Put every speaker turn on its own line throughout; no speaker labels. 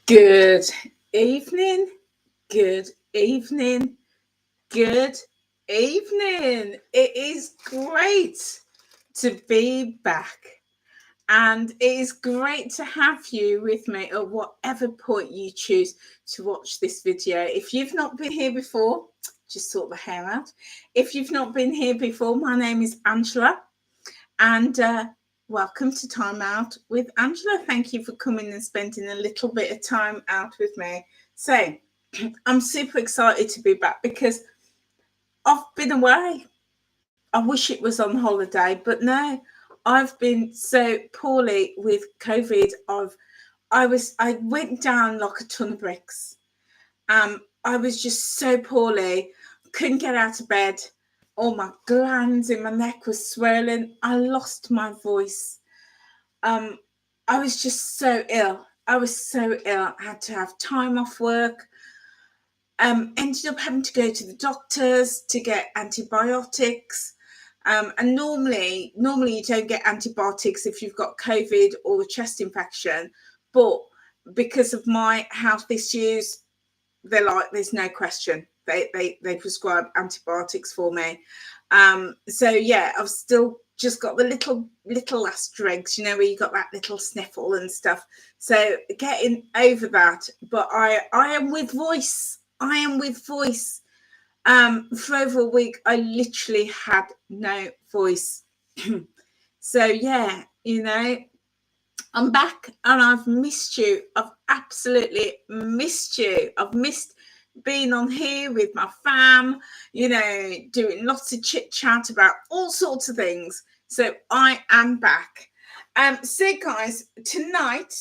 Good evening, good evening, good evening. It is great to be back, and it is great to have you with me at whatever point you choose to watch this video. If you've not been here before, just sort the hair out. If you've not been here before, my name is Angela, and welcome to Time Out with Angela. Thank you for coming and spending a little bit of time out with me. So, I'm super excited to be back because I've been away. I wish it was on holiday, but no, I've been so poorly with COVID. I went down like a ton of bricks. I was just so poorly, couldn't get out of bed. All my glands in my neck were swollen. I lost my voice. I was just so ill. I was so ill. I had to have time off work. Ended up having to go to the doctors to get antibiotics. And normally you don't get antibiotics if you've got COVID or a chest infection. But because of my health issues, they're like, there's no question. They prescribe antibiotics for me. So yeah, I've still just got the little last dregs, where you got that little sniffle and stuff. So getting over that, but I am with voice. I am with voice. For over a week, I literally had no voice. So yeah, I'm back and I've missed you. I've absolutely missed you. I've missed being on here with my fam, doing lots of chit chat about all sorts of things. So I am back. So guys, tonight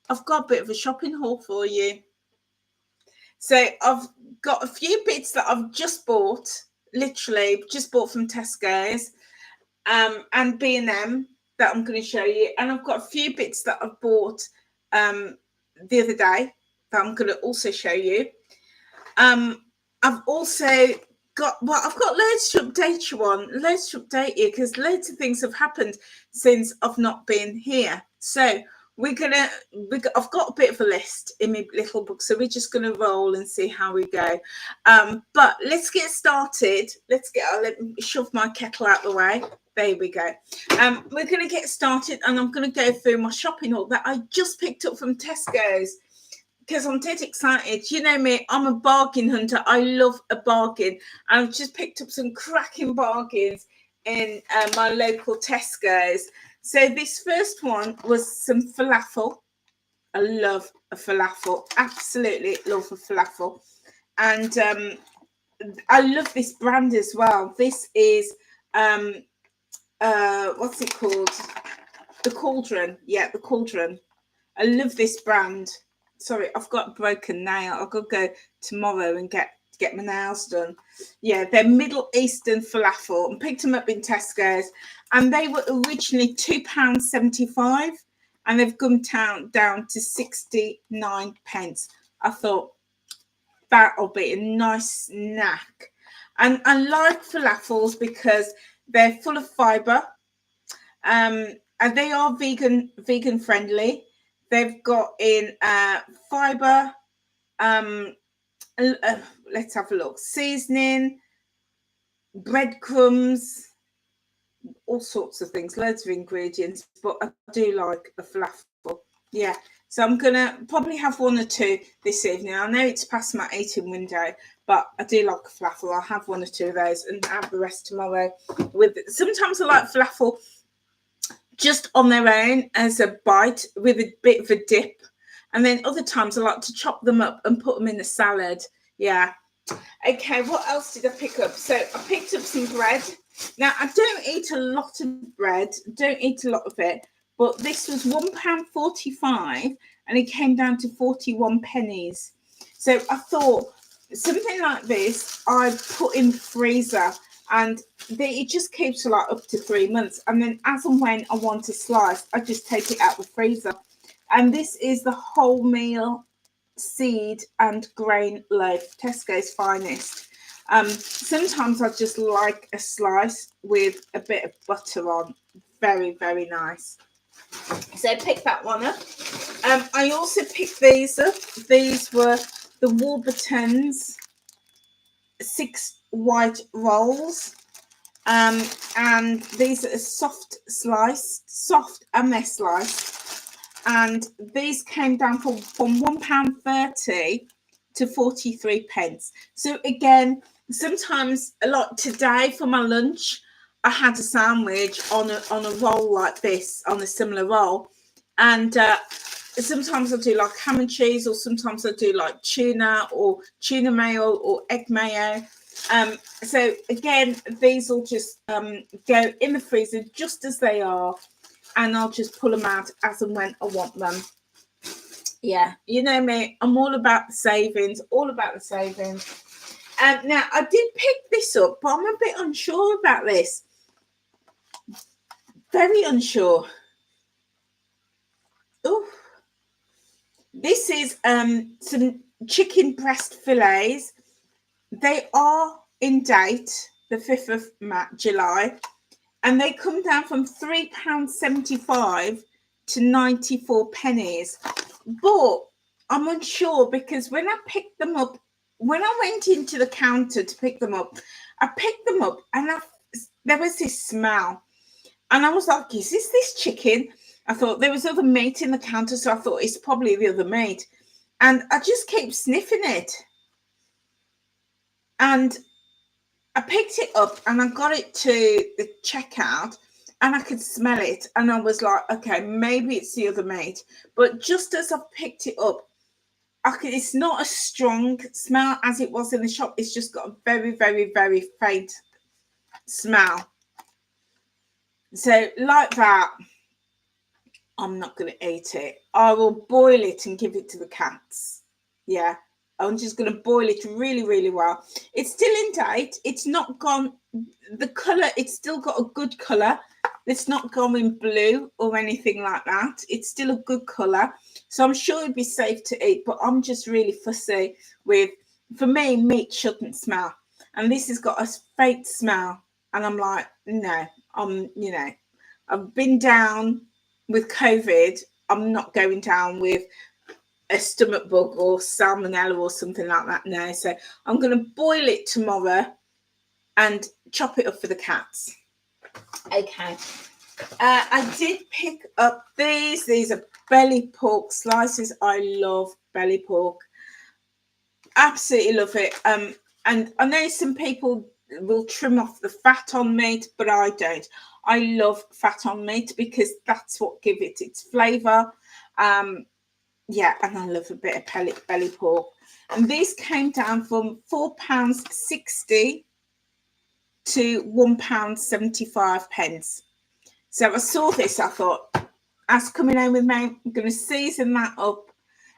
I've got a bit of a shopping haul for you. So I've got a few bits that I've just bought, literally just bought from Tesco's and B&M that I'm going to show you. And I've got a few bits that I've bought the other day that I'm going to also show you. I've also got loads to update you on, because loads of things have happened since I've not been here. So I've got a bit of a list in my little book, so we're just going to roll and see how we go. But let's get started. Let me shove my kettle out the way. There we go. We're going to get started, and I'm going to go through my shopping haul that I just picked up from Tesco's because I'm dead excited. You know me, I'm a bargain hunter. I love a bargain. I've just picked up some cracking bargains in my local Tesco's. So this first one was some falafel. I love a falafel. Absolutely love a falafel. And I love this brand as well. This is what's it called? The Cauldron. Yeah, the Cauldron. I love this brand. Sorry, I've got a broken nail. I've got to go tomorrow and get my nails done. Yeah, they're Middle Eastern falafel. I picked them up in Tesco's, and they were originally £2.75, and they've come down to 69 pence. I thought that'll be a nice snack. And I like falafels because they're full of fibre, and they are vegan friendly. They've got in fibre. Let's have a look. Seasoning, breadcrumbs, all sorts of things, loads of ingredients, but I do like a falafel. Yeah, so I'm going to probably have one or two this evening. I know it's past my eating window, but I do like a falafel. I'll have one or two of those and have the rest tomorrow. Sometimes I like falafel just on their own as a bite with a bit of a dip. And then other times I like to chop them up and put them in a salad. Yeah. Okay, what else did I pick up? So I picked up some bread. Now, I don't eat a lot of bread. Don't eat a lot of it. But this was £1.45 and it came down to 41 pennies. So I thought something like this I put in the freezer, and it just keeps like up to 3 months. And then as and when I want a slice, I just take it out of the freezer. And this is the wholemeal seed and grain loaf, Tesco's finest. Sometimes I just like a slice with a bit of butter on. Very, very nice. So pick that one up. I also picked these up. These were the Warburtons 6 white rolls. And these are soft and they're sliced. And these came down from £1.30 to 43 pence. So again, sometimes a lot today for my lunch, I had a sandwich on a roll like this, on a similar roll. And sometimes I do like ham and cheese, or sometimes I do like tuna or tuna mayo or egg mayo. So again, these will just go in the freezer just as they are, and I'll just pull them out as and when I want them. Yeah, you know me, I'm all about the savings, Now, I did pick this up, but I'm a bit unsure about this. Very unsure. Oh, this is some chicken breast fillets. They are in date, the 5th of July, and they come down from £3.75 to 94 pennies. But I'm unsure, because when I picked them up, when I went into the counter to pick them up, I picked them up and there was this smell. And I was like, is this chicken? I thought there was other meat in the counter, so I thought it's probably the other meat. And I just kept sniffing it. And I picked it up and I got it to the checkout and I could smell it. And I was like, okay, maybe it's the other meat. But just as I picked it up, it's not a strong smell as it was in the shop. It's just got a very, very, very faint smell. So like that, I'm not going to eat it. I will boil it and give it to the cats. Yeah. I'm just going to boil it really, really well. It's still in date. It's not gone. The colour, it's still got a good colour. It's not going blue or anything like that. It's still a good colour. So I'm sure it'd be safe to eat. But I'm just really fussy with, for me, meat shouldn't smell. And this has got a faint smell. And I'm like, no, I've been down with COVID. I'm not going down with a stomach bug or salmonella or something like that now. So I'm going to boil it tomorrow and chop it up for the cats. Okay. I did pick up these. These are belly pork slices. I love belly pork. Absolutely love it. And I know some people will trim off the fat on meat, but I don't. I love fat on meat because that's what gives it its flavour. Yeah, and I love a bit of belly pork. And these came down from £4.60 to £1.75. So I saw this, I thought, that's coming home with me. I'm going to season that up.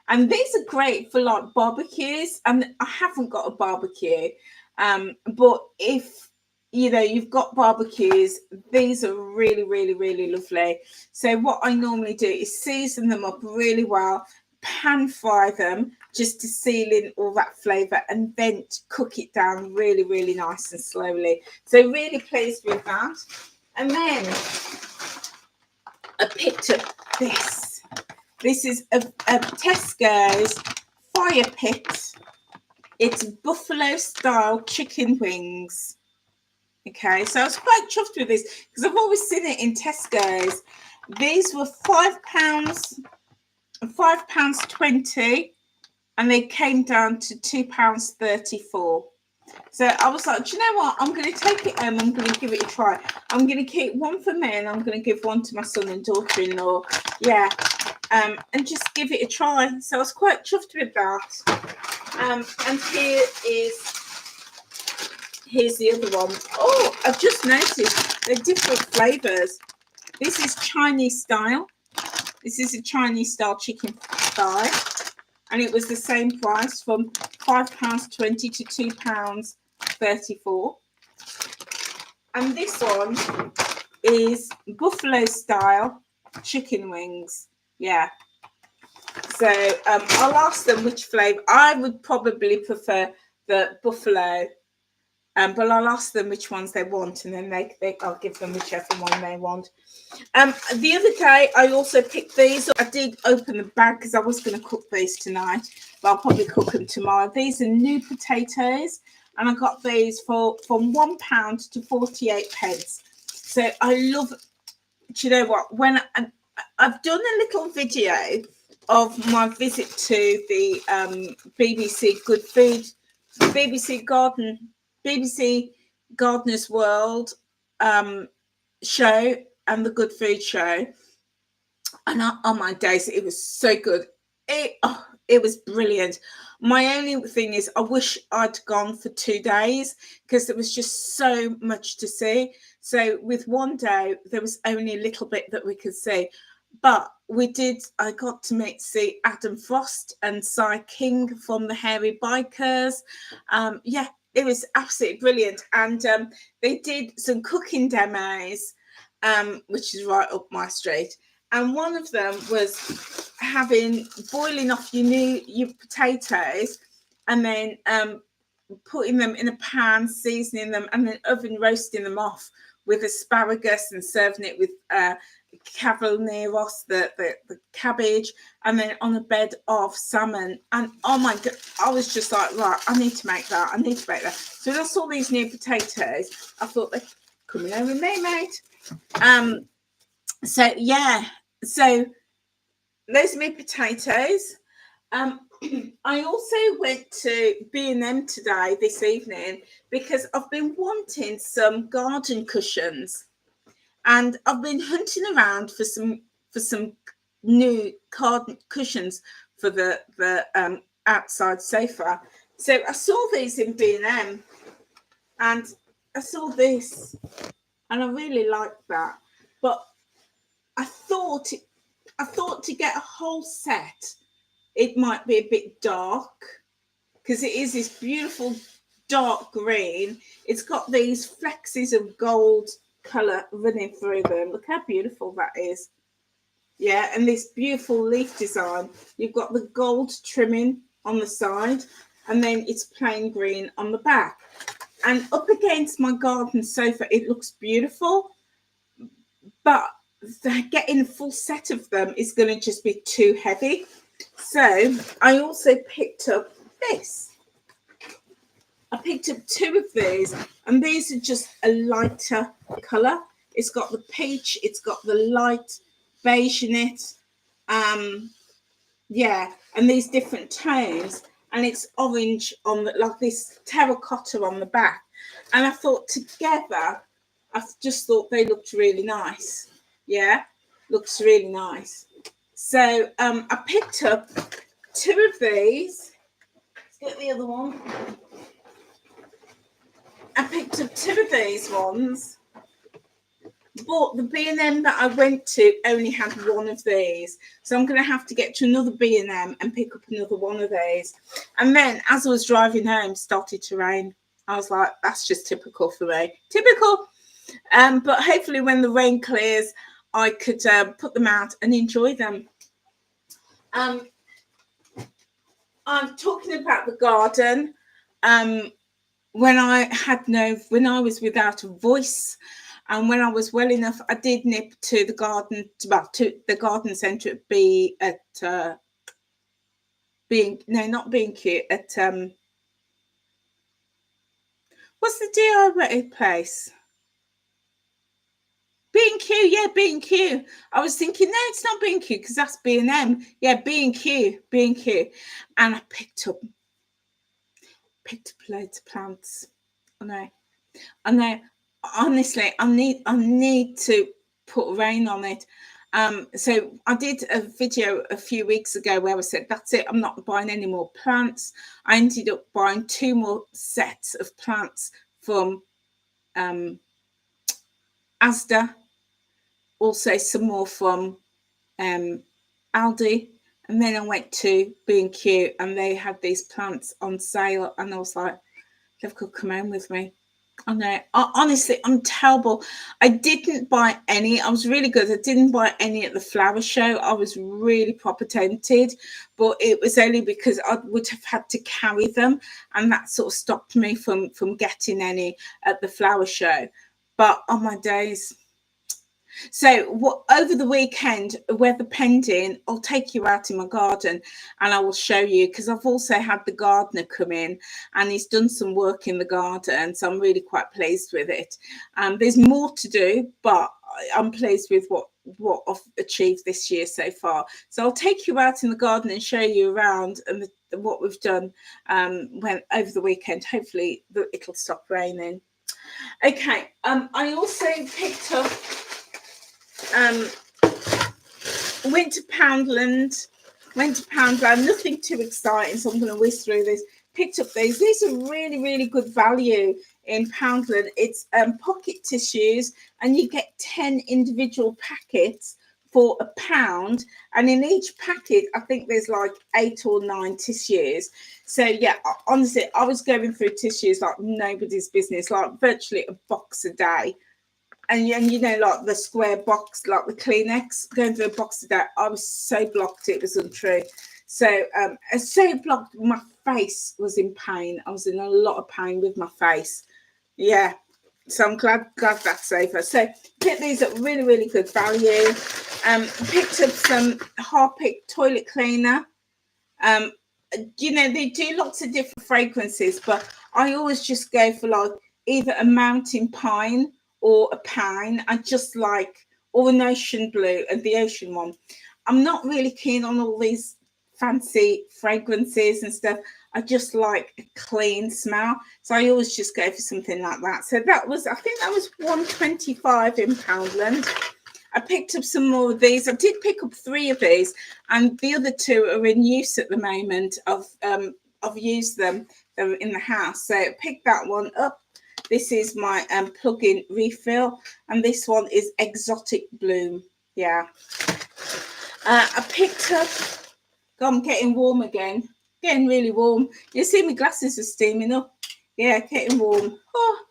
And these are great for like barbecues. And I haven't got a barbecue. But if, you've got barbecues, these are really, really, really lovely. So what I normally do is season them up really well, pan fry them just to seal in all that flavour, and then cook it down really, really nice and slowly. So really pleased with that. And then I picked up this. This is a Tesco's Fire Pit. It's buffalo style chicken wings. Okay, so I was quite chuffed with this because I've always seen it in Tesco's. These were £5.20, and they came down to £2.34. So I was like, do you know what? I'm going to take it home. I'm going to give it a try. I'm going to keep one for me, and I'm going to give one to my son and daughter-in-law. Yeah, and just give it a try. So I was quite chuffed with that. And here's the other one. Oh, I've just noticed they're different flavours. This is Chinese style. This is a Chinese style chicken thigh. And it was the same price, from £5.20 to £2.34. And this one is buffalo style chicken wings. Yeah. So I'll ask them which flavour. I would probably prefer the buffalo But I'll ask them which ones they want, and then I'll give them whichever one they want. The other day I also picked these. I did open the bag because I was going to cook these tonight, but I'll probably cook them tomorrow. These are new potatoes, and I got these from £1 to 48 pence. So I love. Do you know what? When I've done a little video of my visit to the BBC Good Food, BBC Gardener's World show and the Good Food Show, and on my days it was so good. It was brilliant. My only thing is I wish I'd gone for 2 days because there was just so much to see. So with one day there was only a little bit that we could see, but I got to see Adam Frost and Cy King from the Hairy Bikers. It was absolutely brilliant. And they did some cooking demos, which is right up my street. And one of them was boiling off your potatoes and then putting them in a pan, seasoning them, and then oven roasting them off with asparagus and serving it with cavalnieros, the cabbage, and then on a bed of salmon. And oh my god, I was just like, right, I need to make that. So when I saw these new potatoes, I thought, they're coming over with me, mate. So those are my potatoes. I also went to B&M this evening because I've been wanting some garden cushions, and I've been hunting around for some new garden cushions for the outside sofa. So I saw these in B&M, and I saw this, and I really liked that, but I thought to get a whole set, it might be a bit dark because it is this beautiful dark green. It's got these flexes of gold colour running through them. Look how beautiful that is. Yeah, and this beautiful leaf design. You've got the gold trimming on the side, and then it's plain green on the back. And up against my garden sofa, it looks beautiful, but getting a full set of them is going to just be too heavy. So I also picked up this. I picked up 2 of these, and these are just a lighter colour. It's got the peach, it's got the light beige in it. And these different tones, and it's orange on like this terracotta on the back. And I thought together, I just thought they looked really nice. Yeah, looks really nice. So I picked up 2 of these. Let's get the other one. I picked up 2 of these ones, but the B&M that I went to only had 1 of these. So I'm going to have to get to another B&M and pick up another 1 of these. And then as I was driving home, it started to rain. I was like, that's just typical for me. Typical. But hopefully when the rain clears, I could put them out and enjoy them. I'm talking about the garden. When I was without a voice, and when I was well enough, I did nip to the garden, to the garden centre at B&Q, at what's the DIY place? B&Q, yeah, B&Q. I was thinking, no, it's not B&Q because that's B&M. Yeah, B&Q. And I picked up loads of plants. I know. Honestly, I need to put rain on it. So I did a video a few weeks ago where I said, that's it, I'm not buying any more plants. I ended up buying 2 more sets of plants from Asda, also some more from Aldi, and then I went to B&Q and they had these plants on sale, and I was like, they've got to come home with me. I know. Honestly, I'm terrible. I didn't buy any. I was really good. I didn't buy any at the flower show. I was really proper tempted, but it was only because I would have had to carry them, and that sort of stopped me from getting any at the flower show. But on my days, so what over the weekend, weather pending, I'll take you out in my garden and I will show you, because I've also had the gardener come in and he's done some work in the garden. So I'm really quite pleased with it. There's more to do, but I'm pleased with what I've achieved this year so far. So I'll take you out in the garden and show you around and what we've done when over the weekend. Hopefully it'll stop raining. Okay. I also picked up went to Poundland, nothing too exciting, so I'm going to whiz through this. Picked up these are really, really good value in Poundland. It's pocket tissues, and you get 10 individual packets for £1, and in each packet I think there's like 8 or 9 tissues. So yeah, honestly, I was going through tissues like nobody's business, like virtually a box a day. And you know, like the square box, like the Kleenex, going through a box of that, I was so blocked, it was untrue. So so blocked, my face was in pain. I was in a lot of pain with my face. Yeah. So I'm glad that's over. So picked these up really, really good value. Picked up some Harpic toilet cleaner. You know, they do lots of different fragrances, but I always just go for like either a mountain pine or a pine. I just like, or an ocean blue, and the ocean one. I'm not really keen on all these fancy fragrances and stuff. I just like a clean smell. So I always just go for something like that. So that was, I think that was £1.25 in Poundland. I picked up some more of these. I did pick up 3 of these, and the other 2 are in use at the moment. I've used them. They're in the house. So I picked that one up. This is my plug-in refill, and this one is Exotic Bloom. Yeah. I picked up, God, I'm getting warm again. Getting really warm. You see my glasses are steaming up. Yeah, getting warm. Oh.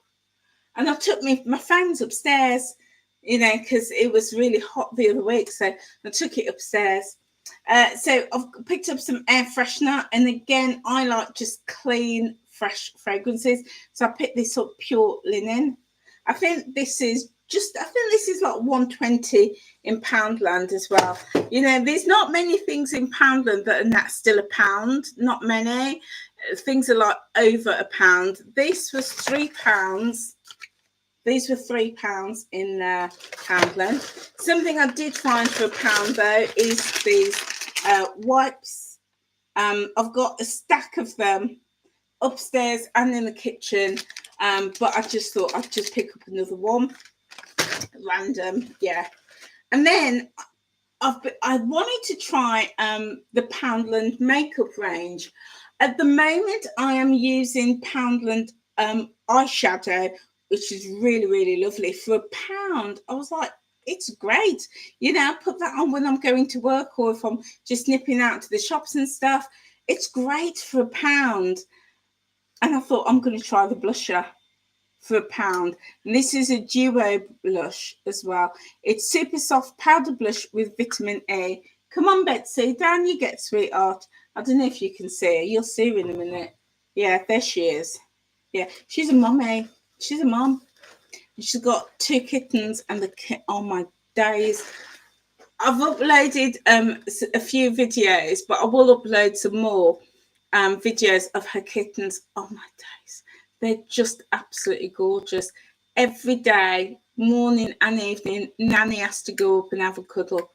And I took my fans upstairs, you know, because it was really hot the other week. So I took it upstairs. So I've picked up some air freshener. And again, I like just clean, fresh fragrances. So I picked this up, Pure Linen. I think this is like 120 in Poundland as well. You know, there's not many things in Poundland that are still £1. Not many. Things are like over £1. This was £3. These were £3 in Poundland. Something I did find for £1 though is these wipes. I've got a stack of them upstairs and in the kitchen, but I just thought I'd just pick up another one, random, yeah. And then I wanted to try the Poundland makeup range. At the moment, I am using Poundland eyeshadow, which is really, really lovely. For £1, I was like, it's great. You know, I put that on when I'm going to work, or if I'm just nipping out to the shops and stuff. It's great for £1. And I thought, I'm going to try the blusher for £1. And this is a duo blush as well. It's super soft powder blush with vitamin A. Come on, Betsy, down you get, sweetheart. I don't know if you can see her. You'll see her in a minute. Yeah, there she is. Yeah, she's a mummy. She's a mum. She's got 2 kittens, and oh my days. I've uploaded a few videos, but I will upload some more videos of her kittens. Oh my days. They're just absolutely gorgeous. Every day, morning and evening, Nanny has to go up and have a cuddle.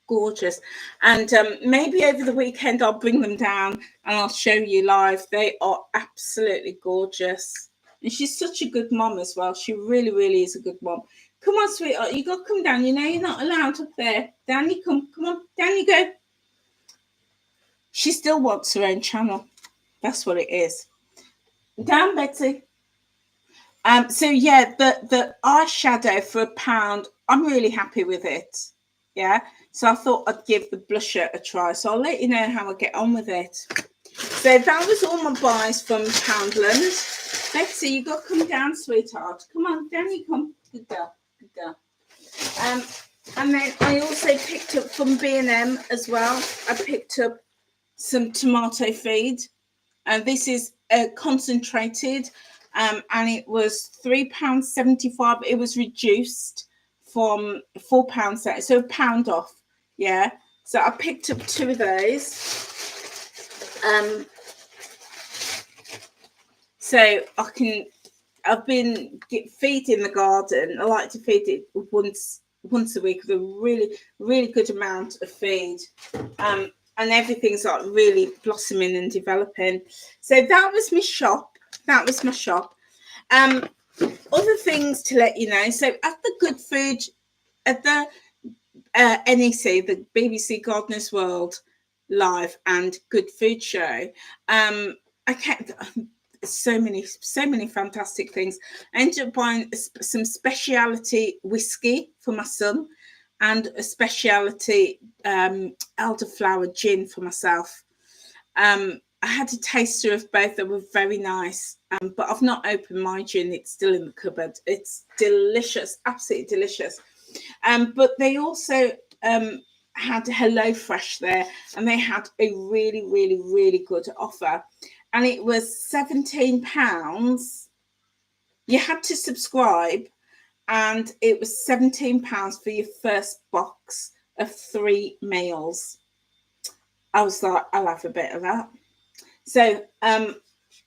Gorgeous. And maybe over the weekend I'll bring them down and I'll show you live. They are absolutely gorgeous. And she's such a good mom as well. She really, really is a good mom. Come on, sweetheart. You got to come down. You know you're not allowed up there. Down you come. Come on. Down you go. She still wants her own channel. That's what it is. Down, Betsy. So yeah, the eyeshadow for £1, I'm really happy with it. Yeah. So I thought I'd give the blusher a try. So I'll let you know how I get on with it. So that was all my buys from Poundland. Betsy, you got to come down, sweetheart. Come on, down you come. Good girl, good girl. And then I also picked up from B&M as well. I picked up some tomato feed, and this is concentrated, and it was £3.75. It was reduced from £4, so £1 off. Yeah, so I picked up 2 of those. So I've been feeding the garden. I like to feed it once a week with a really good amount of feed, and everything's like really blossoming and developing. So that was my shop. Other things to let you know. So at the Good Food, at the NEC, the BBC Gardeners World Live and Good Food Show, I kept so many fantastic things. I ended up buying some speciality whiskey for my son and a speciality elderflower gin for myself. I had a taster of both. They were very nice, but I've not opened my gin. It's still in the cupboard. It's delicious, absolutely delicious. But they also had HelloFresh there, and they had a really good offer, and it was £17. You had to subscribe, and it was £17 for your first box of 3 meals. I was like, I'll have a bit of that. So I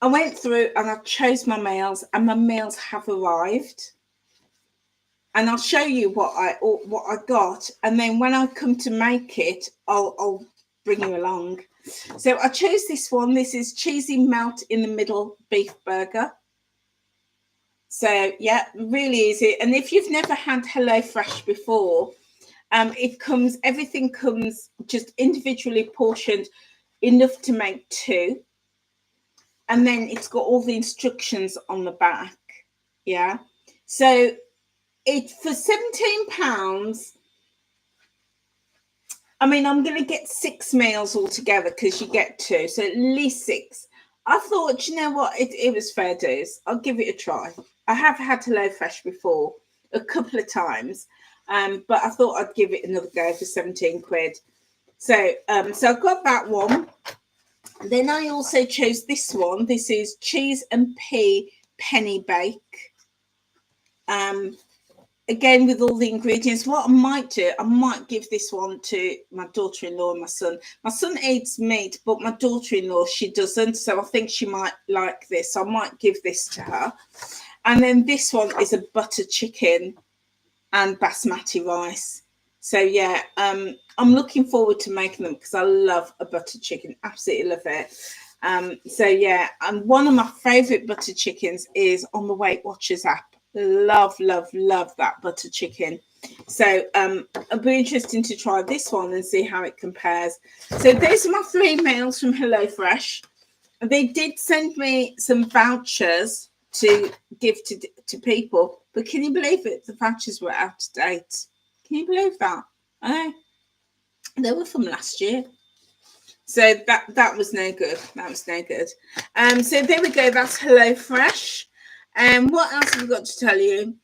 went through and I chose my meals, and my meals have arrived. And I'll show you what I got, and then when I come to make it, I'll bring you along. So I chose this one. This is cheesy melt in the middle beef burger. So yeah, really easy. And if you've never had HelloFresh before, everything comes just individually portioned, enough to make 2, and then it's got all the instructions on the back. Yeah, so it for £17. I mean, I'm going to get 6 meals altogether because you get 2, so at least 6. I thought, you know what, it was fair dues. I'll give it a try. I have had HelloFresh before a couple of times, but I thought I'd give it another go for 17 quid. So I got that one. Then I also chose this one. This is cheese and pea penny bake. Again, with all the ingredients. What I might do, I might give this one to my daughter-in-law and my son. My son eats meat, but my daughter-in-law, she doesn't. So I think she might like this. So I might give this to her. And then this one is a butter chicken and basmati rice. So yeah, I'm looking forward to making them because I love a butter chicken. Absolutely love it. So yeah, and one of my favourite butter chickens is on the Weight Watchers app. Love that butter chicken. So it'll be interesting to try this one and see how it compares. So those are my 3 meals from HelloFresh. They did send me some vouchers to give to people, but can you believe it? The vouchers were out of date. Can you believe that? I know. They were from last year. So that was no good. That was no good. So there we go. That's HelloFresh. What else have I got to tell you?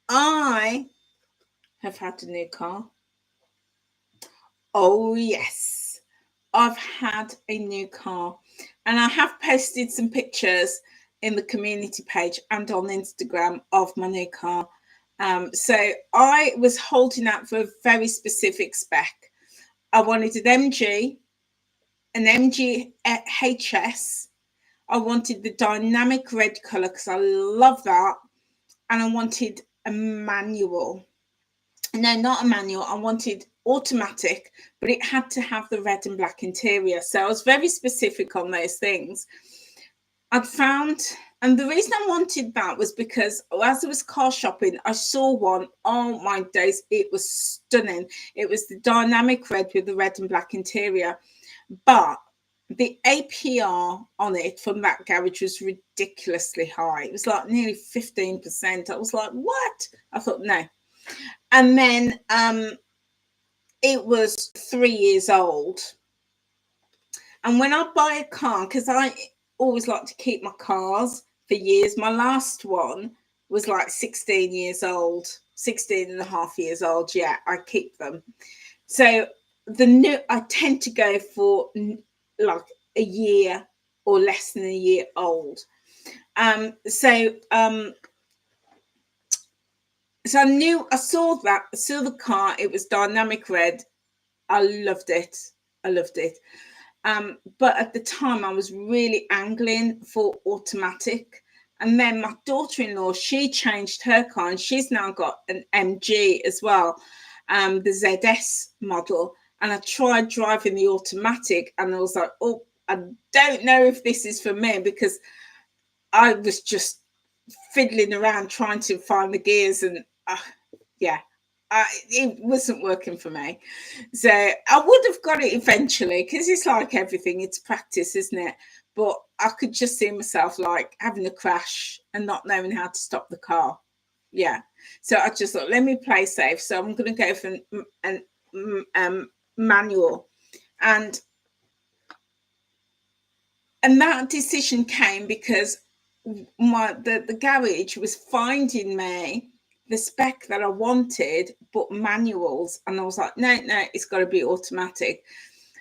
I have had a new car. Oh, yes. I've had a new car. And I have posted some pictures in the community page and on Instagram of my new car. So I was holding out for a very specific spec. I wanted an MG HS. I wanted the dynamic red colour because I love that. And I wanted a manual. No, not a manual. I wanted automatic, but it had to have the red and black interior. So I was very specific on those things. I'd found, and the reason I wanted that was because as I was car shopping, I saw one. Oh my days, it was stunning. It was the dynamic red with the red and black interior. But the APR on it from that garage was ridiculously high. It was like nearly 15%. I was like, what? I thought, no. And then it was 3 years old. And when I buy a car, because always like to keep my cars for years. My last one was like 16 years old, 16 and a half years old. Yeah, I keep them. So I tend to go for like a year or less than a year old. So I saw the car. It was dynamic red. I loved it. I loved it. But at the time I was really angling for automatic. And then my daughter-in-law, she changed her car and she's now got an MG as well, the ZS model. And I tried driving the automatic and I was like, oh, I don't know if this is for me, because I was just fiddling around trying to find the gears and yeah, it wasn't working for me. So I would have got it eventually, because it's like everything, it's practice, isn't it? But I could just see myself like having a crash and not knowing how to stop the car. Yeah. So I just thought, let me play safe. So I'm going to go for an manual. And that decision came because the garage was finding me the spec that I wanted, but manuals. And I was like, no, it's got to be automatic.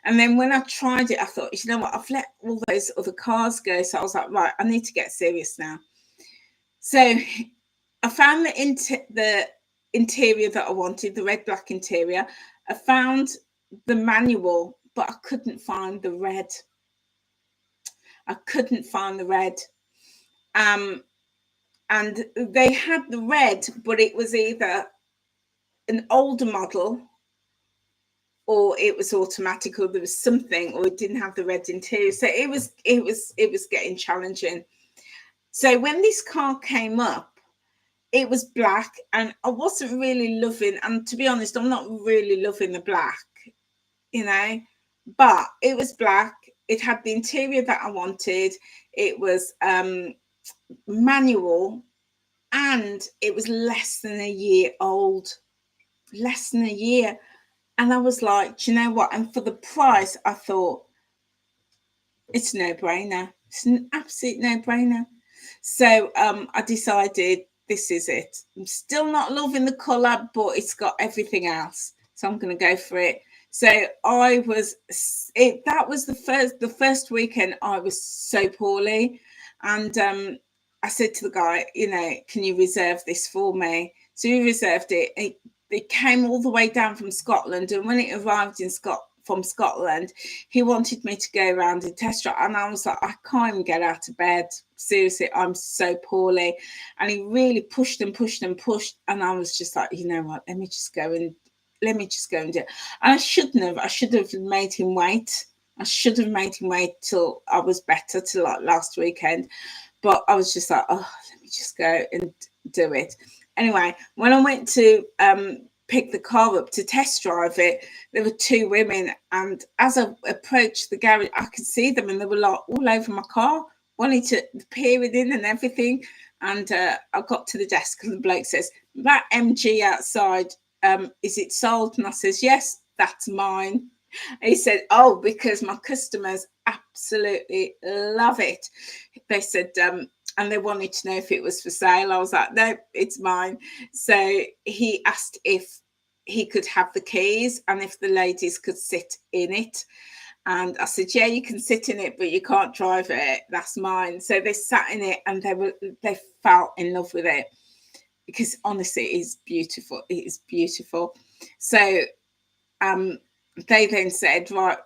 And then when I tried it, I thought, you know what, I've let all those other cars go. So I was like, right, I need to get serious now. So I found the interior that I wanted, the red black interior. I found the manual, but I couldn't find the red. And they had the red, but it was either an older model or it was automatic, or there was something, or it didn't have the red interior. So it was getting challenging. So when this car came up, it was black, and I wasn't really loving, and to be honest, I'm not really loving the black, but it was black. It had the interior that I wanted. It was manual, and it was less than a year old. Less than a year. And I was like, do you know what? And for the price, I thought, it's a no-brainer. It's an absolute no-brainer. So I decided this is it. I'm still not loving the colour, but it's got everything else. So I'm going to go for it. So that was the first weekend I was so poorly. And I said to the guy, can you reserve this for me? So he reserved it. It came all the way down from Scotland. And when it arrived from Scotland, he wanted me to go around and test drive. And I was like, I can't even get out of bed. Seriously, I'm so poorly. And he really pushed and pushed and pushed. And I was just like, you know what, let me just go and do it. And I should have made him wait. I should have made him wait till I was better, till like last weekend. But I was just like, oh, let me just go and do it. Anyway, when I went to pick the car up to test drive it, there were two women, and as I approached the garage, I could see them, and they were like all over my car, wanting to peer it in and everything. And I got to the desk, and the bloke says, that MG outside, is it sold? And I says, yes, that's mine. And he said, oh, because my customers absolutely love it. They said, and they wanted to know if it was for sale. I was like, no, it's mine. So he asked if he could have the keys and if the ladies could sit in it. And I said, yeah, you can sit in it, but you can't drive it. That's mine. So they sat in it, and they fell in love with it, because honestly, it is beautiful. It is beautiful. So they then said, right,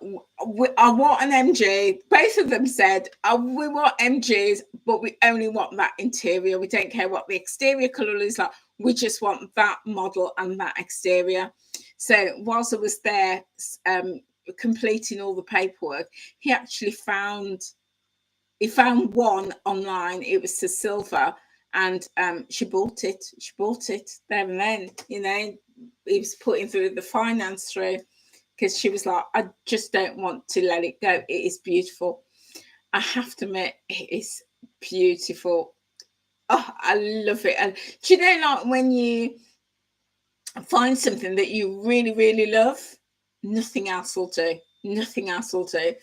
I want an MG. Both of them said, we want MGs, but we only want that interior. We don't care what the exterior colour is like. We just want that model and that exterior. So whilst I was there completing all the paperwork, he actually found one online. It was to silver, and she bought it. There and then, he was putting through the finance through, because she was like, I just don't want to let it go. It is beautiful. I have to admit, it is beautiful. Oh, I love it. And do you know, like when you find something that you really, really love, nothing else will do. Nothing else will do.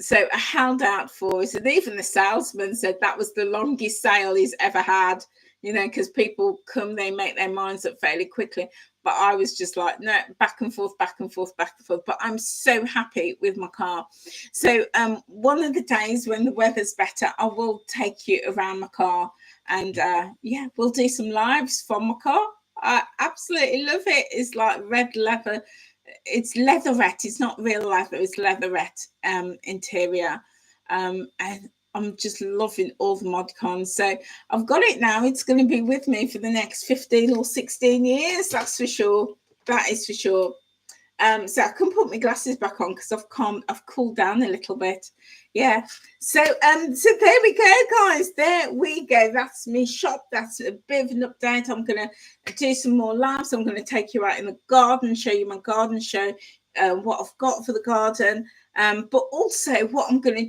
So I held out for it, and even the salesman said that was the longest sale he's ever had, because people come, they make their minds up fairly quickly. But I was just like, no, back and forth, back and forth, back and forth. But I'm so happy with my car. So one of the days when the weather's better, I will take you around my car, and we'll do some lives from my car. I absolutely love it. It's like red leather. It's leatherette. It's not real leather. It's leatherette interior, and I'm just loving all the mod cons. So I've got it now. It's going to be with me for the next 15 or 16 years. That's for sure. That is for sure. So I can put my glasses back on because I've cooled down a little bit. Yeah. So there we go, guys. There we go. That's me shop. That's a bit of an update. I'm gonna do some more lives. I'm gonna take you out in the garden, show you my garden, show what I've got for the garden. But also what I'm going to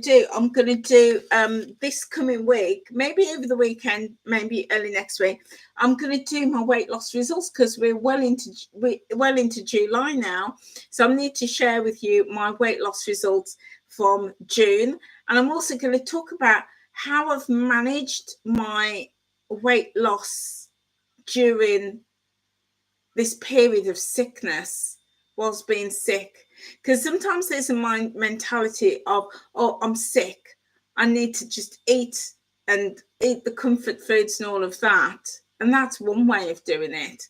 do this coming week, maybe over the weekend, maybe early next week, I'm going to do my weight loss results because we're well into July now. So I need to share with you my weight loss results from June. And I'm also going to talk about how I've managed my weight loss during this period of sickness whilst being sick. Because sometimes there's a mentality of, oh, I'm sick, I need to just eat the comfort foods and all of that. And that's one way of doing it.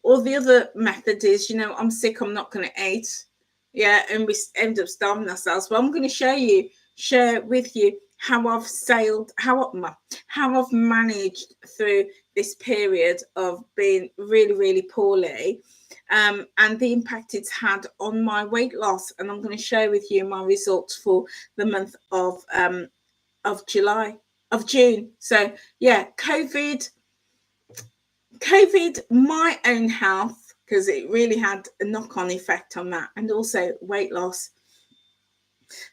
Or the other method is, I'm sick, I'm not going to eat. Yeah, and we end up starving ourselves. But I'm going to share with you how I've how I've managed through this period of being really, really poorly, and the impact it's had on my weight loss. And I'm going to share with you my results for the month of June. So yeah, COVID, my own health, because it really had a knock-on effect on that, and also weight loss.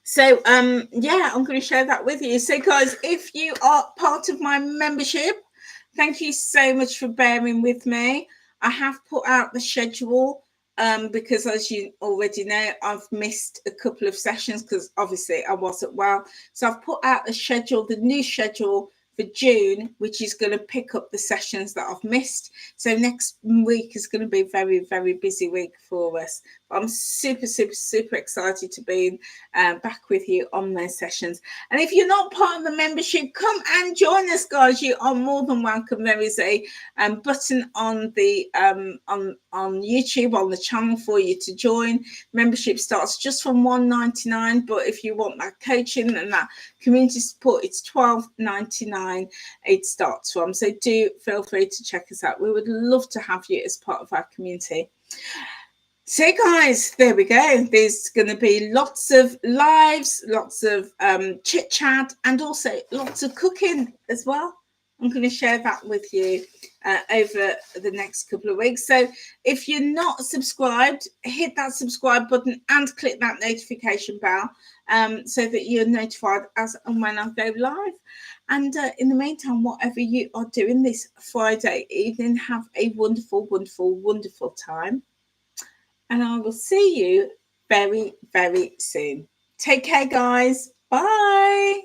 So I'm going to share that with you. So guys, if you are part of my membership, thank you so much for bearing with me. I have put out the schedule because, as you already know, I've missed a couple of sessions because obviously I wasn't well. So I've put out the new schedule for June, which is going to pick up the sessions that I've missed. So next week is going to be a very, very busy week for us. But I'm super, super, super excited to be back with you on those sessions. And if you're not part of the membership, come and join us, guys. You are more than welcome. There is a button on the on YouTube on the channel for you to join. Membership starts just from $1.99, but if you want that coaching and that community support, it's $12.99 it starts from. So do feel free to check us out. We would love to have you as part of our community. So guys, there we go. There's going to be lots of lives, lots of chit chat, and also lots of cooking as well. I'm going to share that with you over the next couple of weeks. So if you're not subscribed, hit that subscribe button and click that notification bell so that you're notified as and when I go live. And in the meantime, whatever you are doing this Friday evening, have a wonderful, wonderful, wonderful time. And I will see you very, very soon. Take care, guys. Bye.